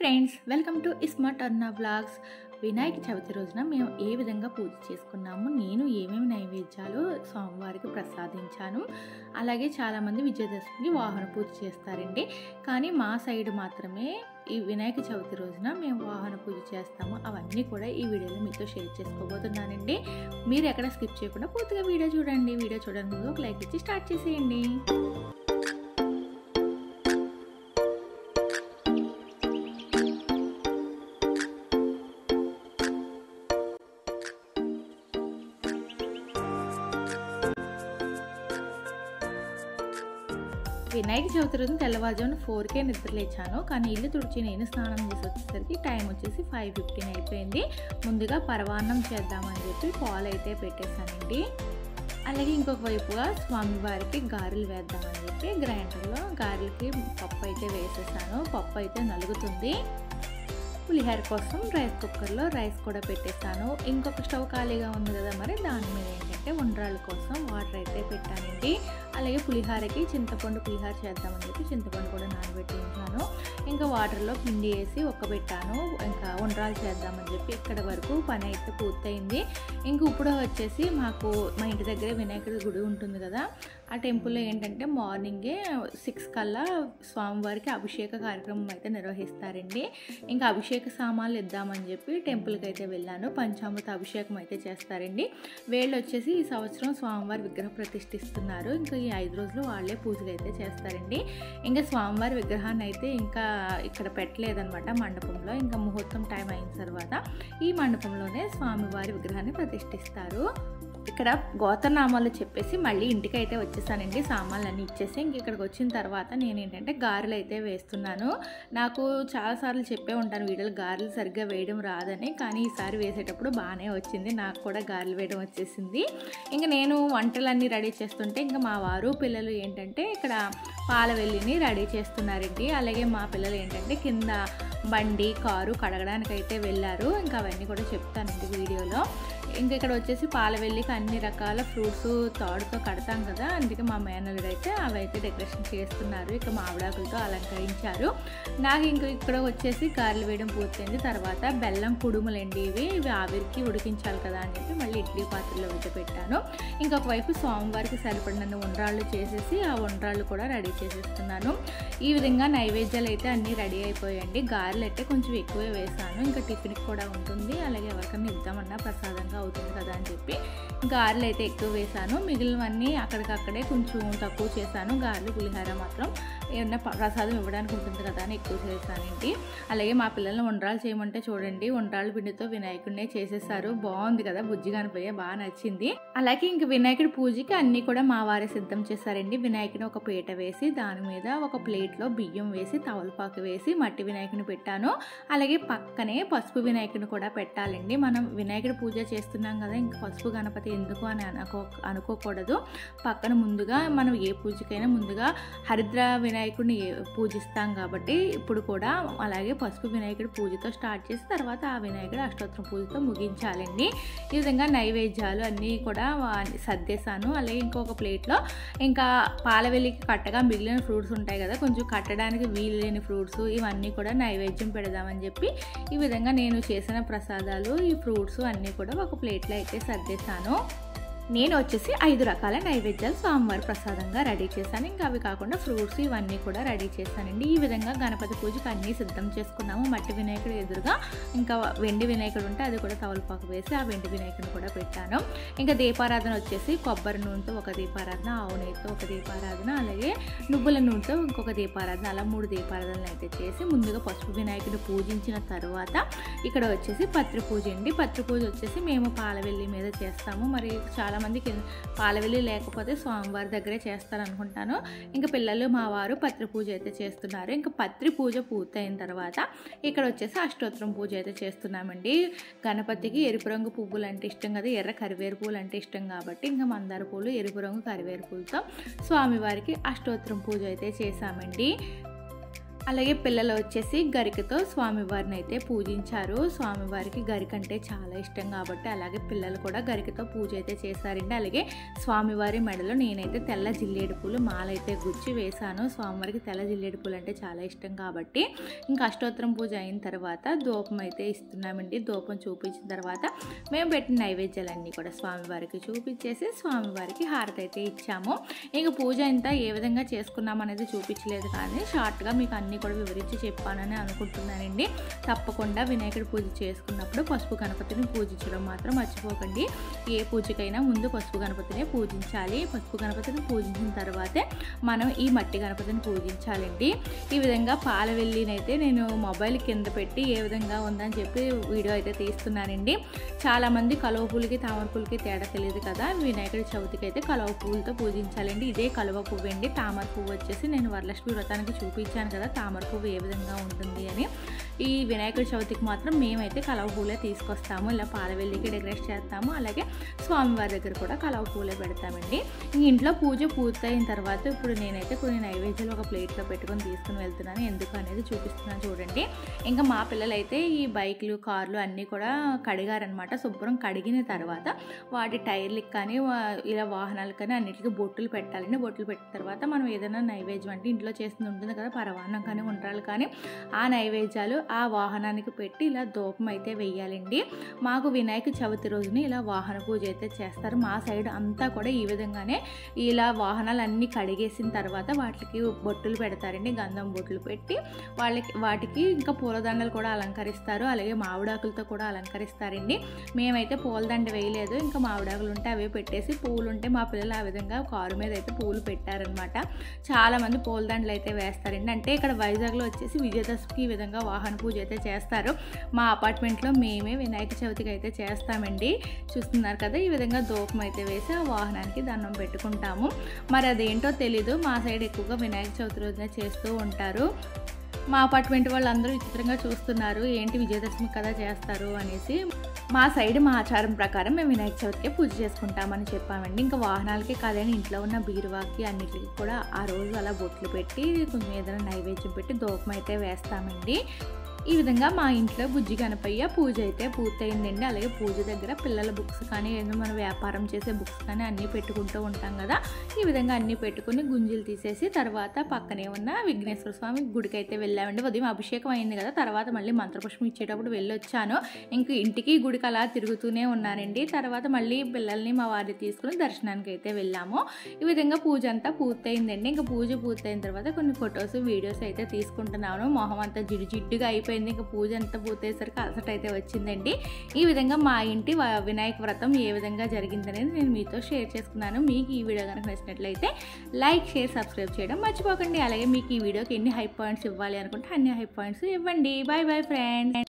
Friends, welcome to smart అర్నా vlogs. Vinayaka Chavithi రోజున మేము ఏ విధంగా పూజ చేసుకున్నాము, నేను ఏమేమి నైవేద్యాలు స్వామివారికి ప్రసాదించాను. అలాగే చాలామంది విజయదశమికి వాహన పూజ చేస్తారండి. కానీ మా సైడ్ మాత్రమే ఈ వినాయక చవితి రోజున మేము వాహన పూజ చేస్తాము. అవన్నీ కూడా ఈ వీడియోలో మీతో షేర్ చేసుకోబోతున్నానండి. మీరు ఎక్కడ స్కిప్ చేయకుండా పూర్తిగా వీడియో చూడండి. వీడియో చూడడానికి ముందు ఒక లైక్ ఇచ్చి స్టార్ట్ చేసేయండి. వినాయక చవితి రోజున తెల్లవారుజామున 4కే నిద్రలేచాను. కానీ ఇల్లు తుడిచి నేను స్నానం చేసి వచ్చేసరికి టైం వచ్చేసి 5:15 అయిపోయింది. ముందుగా పరవాన్నం చేద్దామని చెప్పి పాలు అయితే పెట్టేశానండి. అలాగే ఇంకొక వైపుగా స్వామివారికి గారెలు వేద్దామని చెప్పి గ్రైండర్లో గారెలకి పప్పు అయితే వేసేసాను. పప్పు అయితే నలుగుతుంది. పులిహోర కోసం రైస్ కుక్కర్లో రైస్ కూడా పెట్టేస్తాను. ఇంకొక స్టవ్ ఖాళీగా ఉంది కదా, మరి దాని మీద ఏంటంటే ఉండ్రాళ్ళ కోసం వాటర్ అయితే పెట్టానండి. అలాగే పులిహోరకి చింతపండు పులిహోర చేద్దామని చెప్పి చింతపండు కూడా నానబెట్టి ఉంచాను. ఇంకా వాటర్లో పిండి వేసి ఒక్కబెట్టాను. ఇంకా ఉండ్రాలు చేద్దామని చెప్పి ఇక్కడ వరకు పని అయితే పూర్తయింది. ఇంక ఇప్పుడు వచ్చేసి మాకు మా ఇంటి దగ్గర వినాయకుడి గుడి ఉంటుంది కదా, ఆ టెంపుల్లో ఏంటంటే మార్నింగే 6 కల్లా స్వామివారికి అభిషేక కార్యక్రమం అయితే నిర్వహిస్తారండి. ఇంకా అభిషేక సామాన్లు ఇద్దామని చెప్పి టెంపుల్కి అయితే వెళ్ళాను. పంచామృత అభిషేకం అయితే చేస్తారండి. వీళ్ళు వచ్చేసి ఈ సంవత్సరం స్వామివారి విగ్రహం ప్రతిష్ఠిస్తున్నారు. ఇంకా ఈ 5 రోజులు వాళ్ళే పూజలు అయితే చేస్తారండి. ఇంకా స్వామివారి విగ్రహాన్ని అయితే ఇంకా ఇక్కడ పెట్టలేదన్నమాట మండపంలో. ఇంకా ముహూర్తం టైం అయిన తర్వాత ఈ మండపంలోనే స్వామివారి విగ్రహాన్ని ప్రతిష్ఠిస్తారు. ఇక్కడ గోత్రనామాలు చెప్పేసి మళ్ళీ ఇంటికి అయితే వచ్చేసానండి. సామాన్లన్నీ ఇచ్చేసి ఇంక ఇక్కడికి వచ్చిన తర్వాత నేను ఏంటంటే గారెలు అయితే వేస్తున్నాను. నాకు చాలాసార్లు చెప్పే ఉంటాను వీడియోలు గారెలు సరిగ్గా వేయడం రాదని, కానీ ఈసారి వేసేటప్పుడు బాగానే వచ్చింది. నాకు కూడా గారెలు వేయడం వచ్చేసింది. ఇంకా నేను వంటలన్నీ రెడీ చేస్తుంటే ఇంకా మా వారు పిల్లలు ఏంటంటే ఇక్కడ పాలవెల్లిని రెడీ చేస్తున్నారండి. అలాగే మా పిల్లలు ఏంటంటే కింద బండి కారు కడగడానికి అయితే వెళ్ళారు. ఇంకా అవన్నీ కూడా చెప్తానండి వీడియోలో. ఇంకా ఇక్కడ వచ్చేసి పాలవెల్లికి అన్ని రకాల ఫ్రూట్స్ తాడుతో కడతాం కదా, అందుకే మా మేనల్లుడు అయితే అవి అయితే డెకరేషన్ చేస్తున్నారు. ఇక మామిడాకులతో అలంకరించారు. నాకు ఇంక ఇక్కడ వచ్చేసి గారెలు వేయడం పూర్తయింది. తర్వాత బెల్లం కుడుములండి, ఇవి ఆవిరికి ఉడికించాలి కదా అని చెప్పి మళ్ళీ ఇడ్లీ పాత్రలో అయితే పెట్టాను. ఇంకొక వైపు స్వామివారికి సరిపడిన ఉండ్రాళ్ళు చేసేసి ఆ ఉండ్రాళ్ళు కూడా రెడీ చేసేస్తున్నాను. ఈ విధంగా నైవేద్యాలు అయితే అన్నీ రెడీ అయిపోయాయండి. గారెలు అయితే కొంచెం ఎక్కువే వేసాను, ఇంకా టిఫిన్కి కూడా ఉంటుంది. అలాగే ఎవరికైనా ఇద్దామన్నా ప్రసాదంగా అవుతుంది కదా అని చెప్పి గారెలు అయితే ఎక్కువ వేసాను. మిగిలినవన్నీ అక్కడికక్కడే కొంచెం తక్కువ చేశాను. గారెలు పులిహోర మాత్రం ఏమన్నా ప్రసాదం ఇవ్వడానికి ఉంటుంది కదా అని ఎక్కువ చేశానండి. అలాగే మా పిల్లల్ని ఉండ్రాలు చేయమంటే చూడండి, ఉండ్రాళ్ళ పిండితో వినాయకుడినే చేసేసారు. బాగుంది కదా, బుజ్జిగా అనిపోయే బాగా నచ్చింది. అలాగే ఇంక వినాయకుడి పూజకి అన్నీ కూడా మా వారే సిద్ధం చేశారండి. వినాయకుని ఒక పీట వేసి దాని మీద ఒక ప్లేట్లో బియ్యం వేసి తవలపాకు వేసి మట్టి వినాయకుని పెట్టాను. అలాగే పక్కనే పసుపు వినాయకుని కూడా పెట్టాలండి. మనం వినాయకుడి పూజ చేస్తున్నాం కదా, ఇంక పసుపు గణపతి ఎందుకు అని అనుకోకూడదు. పక్కన ముందుగా మనం ఏ పూజకైనా ముందుగా హరిద్ర వినాయకుడిని పూజిస్తాం కాబట్టి ఇప్పుడు కూడా అలాగే పసుపు వినాయకుడి పూజతో స్టార్ట్ చేసి తర్వాత ఆ వినాయకుడి అష్టోత్తరం పూజతో ముగించాలండి. ఈ విధంగా నైవేద్యాలు అన్నీ కూడా సర్దేశాను. అలాగే ఇంకొక ప్లేట్లో ఇంకా పాలవెల్లికి కట్టగా మిగిలిన ఫ్రూట్స్ ఉంటాయి కదా, కొంచెం కట్టడానికి వీలు లేని ఫ్రూట్స్ ఇవన్నీ కూడా నైవేద్యం పెడదామని చెప్పి ఈ విధంగా నేను చేసిన ప్రసాదాలు ఈ ఫ్రూట్స్ అన్నీ కూడా ఒక ప్లేట్లో అయితే సర్దేశాను. నేను వచ్చేసి 5 రకాల నైవేద్యాలు స్వామివారి ప్రసాదంగా రెడీ చేశాను. ఇంకా అవి కాకుండా ఫ్రూట్స్ ఇవన్నీ కూడా రెడీ చేశానండి. ఈ విధంగా గణపతి పూజకు అన్నీ సిద్ధం చేసుకున్నాము. మట్టి వినాయకుడు ఎదురుగా ఇంకా వెండి వినాయకుడు ఉంటే అది కూడా తవలపాకు వేసి ఆ వెండి వినాయకుడిని కూడా పెట్టాను. ఇంకా దీపారాధన వచ్చేసి కొబ్బరి నూనెతో ఒక దీపారాధన, ఆవు నెయ్యితో ఒక దీపారాధన, అలాగే నువ్వుల నూనెతో ఇంకొక దీపారాధన, అలా 3 దీపారాధనలు అయితే చేసి ముందుగా పసుపు వినాయకుడిని పూజించిన తర్వాత ఇక్కడ వచ్చేసి పత్రి పూజ అండి. పత్రి పూజ వచ్చేసి మేము పాలవెల్లి మీద చేస్తాము. మరి చాలామందికి పాలవెల్లి లేకపోతే స్వామివారి దగ్గరే చేస్తారనుకుంటాను. ఇంకా పిల్లలు మా వారు పత్రి పూజ అయితే చేస్తున్నారు. ఇంకా పత్రి పూజ పూర్తయిన తర్వాత ఇక్కడ వచ్చేసి అష్టోత్తరం పూజ అయితే చేస్తున్నామండి. గణపతికి ఎరుపు రంగు పువ్వులు అంటే ఇష్టం కదా, ఎర్ర కరివేరు పూలు అంటే ఇష్టం కాబట్టి ఇంకా మందార పూలు ఎరుపు రంగు కరివేరు పూలతో స్వామివారికి అష్టోత్తరం పూజ అయితే చేశామండి. అలాగే పిల్లలు వచ్చేసి గరికతో స్వామివారిని అయితే పూజించారు. స్వామివారికి గరిక అంటే చాలా ఇష్టం కాబట్టి అలాగే పిల్లలు కూడా గరికతో పూజ అయితే చేశారండి. అలాగే స్వామివారి మెడలో నేనైతే తెల్ల జిల్లేడు పూలు మాల అయితే గుచ్చి వేశాను. స్వామివారికి తెల్ల జిల్లేడు పూలు అంటే చాలా ఇష్టం కాబట్టి ఇంకా అష్టోత్తరం పూజ అయిన తర్వాత ధూపం అయితే ఇస్తున్నామండి. ధూపం చూపించిన తర్వాత మేము పెట్టిన నైవేద్యాలన్నీ కూడా స్వామివారికి చూపించేసి స్వామివారికి హారతి అయితే ఇచ్చాము. ఇంకా పూజ అంతా ఏ విధంగా చేసుకున్నాం అనేది చూపించలేదు, కానీ షార్ట్గా మీకు అన్నీ కూడా వివరించి చెప్పానని అనుకుంటున్నానండి. తప్పకుండా వినాయకుడి పూజ చేసుకున్నప్పుడు పసుపు గణపతిని పూజించడం మాత్రం మర్చిపోకండి. ఏ పూజకైనా ముందు పసుపు గణపతినే పూజించాలి. పసుపు గణపతిని పూజించిన తర్వాతే మనం ఈ మట్టి గణపతిని పూజించాలండి. ఈ విధంగా పాల వెల్లినైతే నేను మొబైల్ కింద పెట్టి ఏ విధంగా ఉందని చెప్పి వీడియో అయితే తీస్తున్నానండి. చాలామంది కలువ పూలకి తామర పూలకి తేడా తెలియదు కదా. వినాయకుడి చవితికి అయితే కలువ పువ్వులతో పూజించాలండి. ఇదే కలువ పువ్వు అండి. తామర పువ్వు వచ్చేసి నేను వరలక్ష్మి వ్రతానికి చూపించాను కదా తామర పువ్వు ఏ విధంగా ఉంటుంది అని. ఈ వినాయకుడి చవితికి మాత్రం మేమైతే కలువ పూలే తీసుకొస్తాము. ఇలా పాలవెల్లికి డెకరేట్ చేస్తాము. అలాగే స్వామివారి దగ్గర కూడా కలువ పూలే పెడతామండి. ఇంట్లో పూజ పూర్తయిన తర్వాత ఇప్పుడు నేనైతే కొన్ని నైవేద్యాలు ఒక ప్లేట్లో పెట్టుకొని తీసుకుని వెళ్తున్నాను. ఎందుకు అనేది చూపిస్తున్నాను చూడండి. ఇంకా మా పిల్లలైతే ఈ బైక్లు కార్లు అన్నీ కూడా కడిగారనమాట. శుభ్రం కడిగిన తర్వాత వాటి టైర్లకి కానీ ఇలా వాహనాలకు కానీ అన్నిటికీ బొట్టులు పెట్టాలండి. బొట్టులు పెట్టిన తర్వాత మనం ఏదైనా నైవేద్యం అంటే ఇంట్లో చేస్తుంది ఉంటుంది కదా, పరవాన్నం కానీ ఉండ్రాలు కానీ, ఆ నైవేద్యాలు ఆ వాహనానికి పెట్టి ఇలా ధూపం అయితే వేయాలండి. మాకు వినాయక చవితి రోజున ఇలా వాహన పూజ అయితే చేస్తారు. మా సైడ్ అంతా కూడా ఈ విధంగానే ఇలా వాహనాలు అన్నీ కడిగేసిన తర్వాత వాటికి బొట్టులు పెడతారండి. గంధం బొట్టులు పెట్టి వాటికి ఇంకా పూలదండలు కూడా అలంకరిస్తారు. అలాగే మామిడాకులతో కూడా అలంకరిస్తారండి. మేమైతే పూలదండ వేయలేదు. ఇంకా మామిడాకులు ఉంటే అవే పెట్టేసి, పువ్వులు ఉంటే మా పిల్లలు ఆ విధంగా కారు మీద అయితే పువ్వులు పెట్టారనమాట. చాలామంది పూలదండలు అయితే వేస్తారండి. అంటే ఇక్కడ వైజాగ్లో వచ్చేసి విజయదశమికి ఈ విధంగా వాహన పూజ అయితే చేస్తారు. మా అపార్ట్మెంట్లో మేమే వినాయక చవితికి అయితే చేస్తామండి. చూస్తున్నారు కదా, ఈ విధంగా ధూపం అయితే వేసి ఆ వాహనానికి దండం పెట్టుకుంటాము. మరి అదేంటో తెలీదు, మా సైడ్ ఎక్కువగా వినాయక చవితి రోజున చేస్తూ ఉంటారు. మా అపార్ట్మెంట్ వాళ్ళందరూ విచిత్రంగా చూస్తున్నారు, ఏంటి విజయదశమి కదా చేస్తారు అనేసి. మా సైడ్ మా ఆచారం ప్రకారం మేము వినాయక చవితికే పూజ చేసుకుంటామని చెప్పామండి. ఇంకా వాహనాలకే కాదని ఇంట్లో ఉన్న బీరువాకి అన్నిటికీ కూడా ఆ రోజు అలా బొట్లు పెట్టి కొంచెం ఏదైనా నైవేద్యం పెట్టి ధూపం అయితే వేస్తామండి. ఈ విధంగా మా ఇంట్లో బుజ్జి గణపయ్య పూజ అయితే పూర్తయిందండి. అలాగే పూజ దగ్గర పిల్లల బుక్స్ కానీ ఏదో మనం వ్యాపారం చేసే బుక్స్ కానీ అన్నీ పెట్టుకుంటూ ఉంటాం కదా. ఈ విధంగా అన్నీ పెట్టుకుని గుంజీలు తీసేసి తర్వాత పక్కనే ఉన్న విఘ్నేశ్వర స్వామి గుడికి అయితే వెళ్ళామండి. ఉదయం అభిషేకం అయింది కదా, తర్వాత మళ్ళీ మంత్రపుష్పం ఇచ్చేటప్పుడు వెళ్ళొచ్చాను. ఇంక ఇంటికి గుడికి అలా తిరుగుతూనే ఉన్నానండి. తర్వాత మళ్ళీ పిల్లల్ని మా వారిని తీసుకుని దర్శనానికి అయితే వెళ్ళాము. ఈ విధంగా పూజ అంతా పూర్తయిందండి. ఇంకా పూజ పూర్తయిన తర్వాత కొన్ని ఫొటోస్ వీడియోస్ అయితే తీసుకుంటున్నాను. మొహం అంతా జిడ్డుగా అయిపోయింది. ఇంకా పూజ అంతా పూర్తయ్యేసరికి అలసట అయితే వచ్చిందండి. ఈ విధంగా మా ఇంటి వినాయక వ్రతం ఏ విధంగా జరిగిందనేది నేను మీతో షేర్ చేసుకున్నాను. మీకు ఈ వీడియో కనుక నచ్చినట్లయితే లైక్, షేర్, సబ్స్క్రైబ్ చేయడం మర్చిపోకండి. అలాగే మీకు ఈ వీడియోకి ఎన్ని హై పాయింట్స్ ఇవ్వాలి అనుకుంటే అన్ని హై పాయింట్స్ ఇవ్వండి. Bye bye friends.